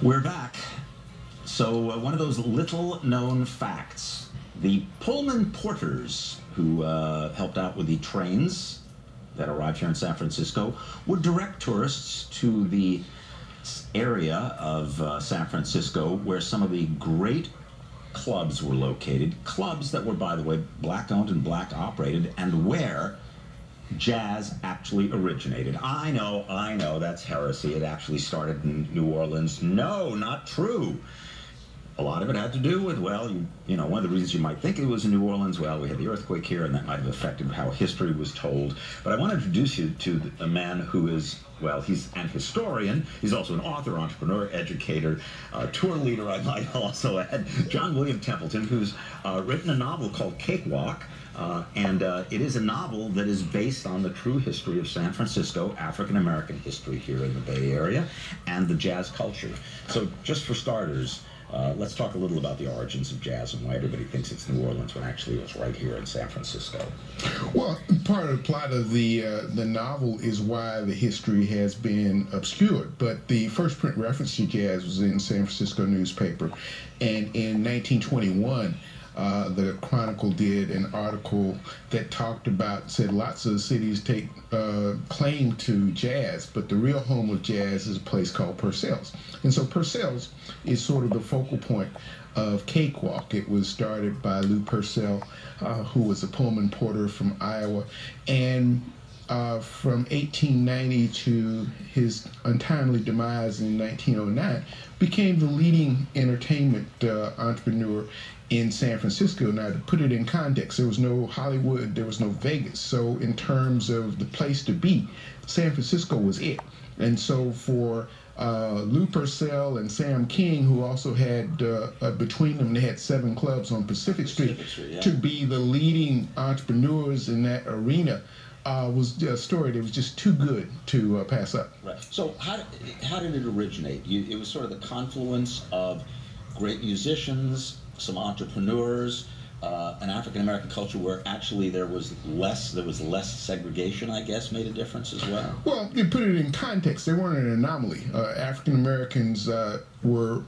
We're back. So one of those little-known facts. The Pullman porters who helped out with the trains that arrived here in San Francisco would direct tourists to the area of San Francisco where some of the great clubs were located. Clubs that were, by the way, black-owned and black-operated, and where jazz actually originated. I know, that's heresy. It actually started in New Orleans. No, not true. A lot of it had to do with, well, you know, one of the reasons you might think it was in New Orleans, well, we had the earthquake here, and that might have affected how history was told. But I want to introduce you to a man who is, well, he's an historian. He's also an author, entrepreneur, educator, tour leader, I might also add, John William Templeton, who's written a novel called Cakewalk. And it is a novel that is based on the true history of San Francisco, African-American history here in the Bay Area, and the jazz culture. So just for starters, let's talk a little about the origins of jazz and why everybody thinks it's New Orleans when actually it's right here in San Francisco. Well, part of the plot of the novel is why the history has been obscured. But the first print reference to jazz was in San Francisco newspaper, and in 1921, the Chronicle did an article that said lots of cities take claim to jazz, but the real home of jazz is a place called Purcell's. And so Purcell's is sort of the focal point of Cakewalk. It was started by Lou Purcell, who was a Pullman porter from Iowa, and from 1890 to his untimely demise in 1909, became the leading entertainment entrepreneur in San Francisco. Now, to put it in context, there was no Hollywood, there was no Vegas. So in terms of the place to be, San Francisco was it. And so for Lou Purcell and Sam King, who also had, between them, they had 7 clubs on Pacific Street, yeah, to be the leading entrepreneurs in that arena, was a story that was just too good to pass up. Right. So how did it originate? It was sort of the confluence of great musicians, some entrepreneurs, an African-American culture where actually there was less segregation, I guess, made a difference as well? Well, to put it in context, they weren't an anomaly. African-Americans were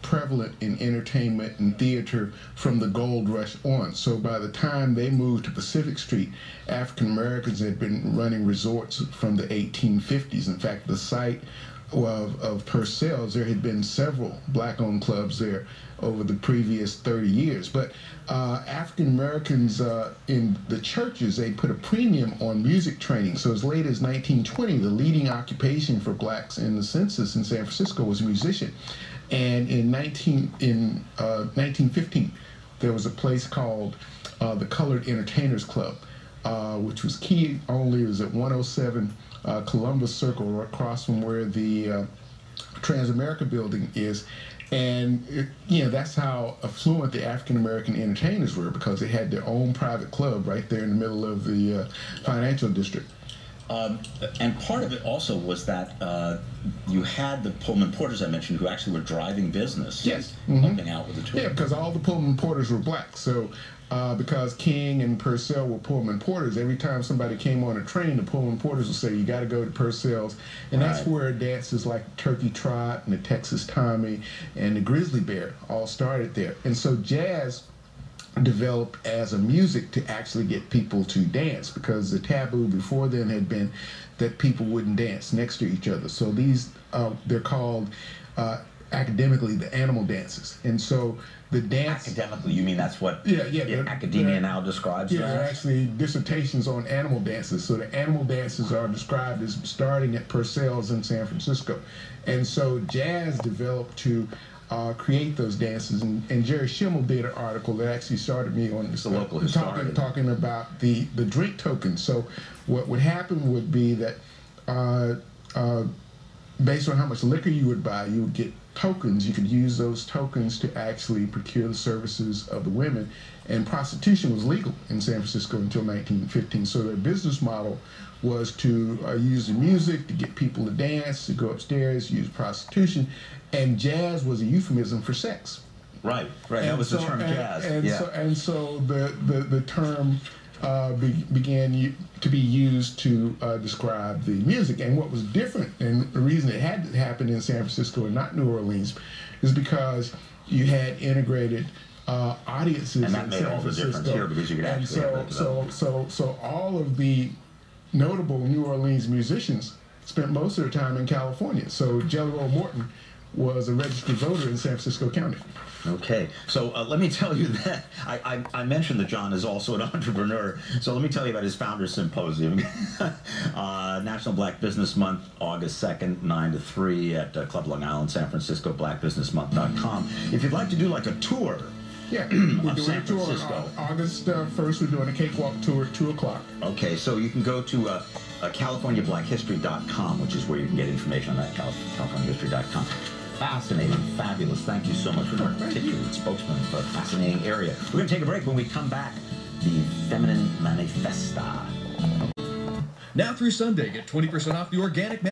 prevalent in entertainment and theater from the gold rush on. So by the time they moved to Pacific Street, African-Americans had been running resorts from the 1850s. In fact, the site of Purcell's, there had been several black-owned clubs there over the previous 30 years. But African Americans in the churches, they put a premium on music training. So as late as 1920, the leading occupation for blacks in the census in San Francisco was a musician. And in 1915, there was a place called the Colored Entertainers Club, which was key only. It was at 107 Columbus Circle, across from where the Transamerica building is. And that's how affluent the African-American entertainers were, because they had their own private club right there in the middle of the financial district. And part of it also was that you had the Pullman porters I mentioned, who actually were driving business, yes, helping out with the tour. Yeah, because all the Pullman porters were black. So because King and Purcell were Pullman porters, every time somebody came on a train, the Pullman porters would say, you got to go to Purcell's. And that's where dances like Turkey Trot and the Texas Tommy and the Grizzly Bear all started there. And so jazz developed as a music to actually get people to dance, because the taboo before then had been that people wouldn't dance next to each other. So these, they're called academically the animal dances. And so the dance... Academically, you mean that's what academia now describes? Yeah, there are actually dissertations on animal dances. So the animal dances are described as starting at Purcell's in San Francisco. And so jazz developed to create those dances. And Jerry Schimmel did an article that actually started me on the local historian talking about the drink tokens. So what would happen would be that based on how much liquor you would buy, you would get tokens. You could use those tokens to actually procure the services of the women. And prostitution was legal in San Francisco until 1915. So their business model was to use the music to get people to dance, to go upstairs, use prostitution. And jazz was a euphemism for sex. Right. That was the term jazz. So the term began to be used to describe the music. And what was different, and the reason it had to happen in San Francisco and not New Orleans, is because you had integrated audiences, and that in made San all the Francisco. difference here because you could actually have that development. So all of the notable New Orleans musicians spent most of their time in California. So Jelly Roll Morton was a registered voter in San Francisco County. Okay, so let me tell you that I mentioned that John is also an entrepreneur. So let me tell you about his Founders Symposium. National Black Business Month, August 2nd, 9 to 3 at Club Long Island, San Francisco, blackbusinessmonth.com. If you'd like to do like a tour, yeah, we're doing San a tour Francisco. on August 1st. We're doing a cakewalk tour at 2 o'clock. Okay, so you can go to CaliforniaBlackHistory.com, which is where you can get information on that, CaliforniaHistory.com. Fascinating, fabulous. Thank you so much for being articulate spokesman for a fascinating area. We're going to take a break. When we come back, the Feminine Manifesta. Now through Sunday, get 20% off the organic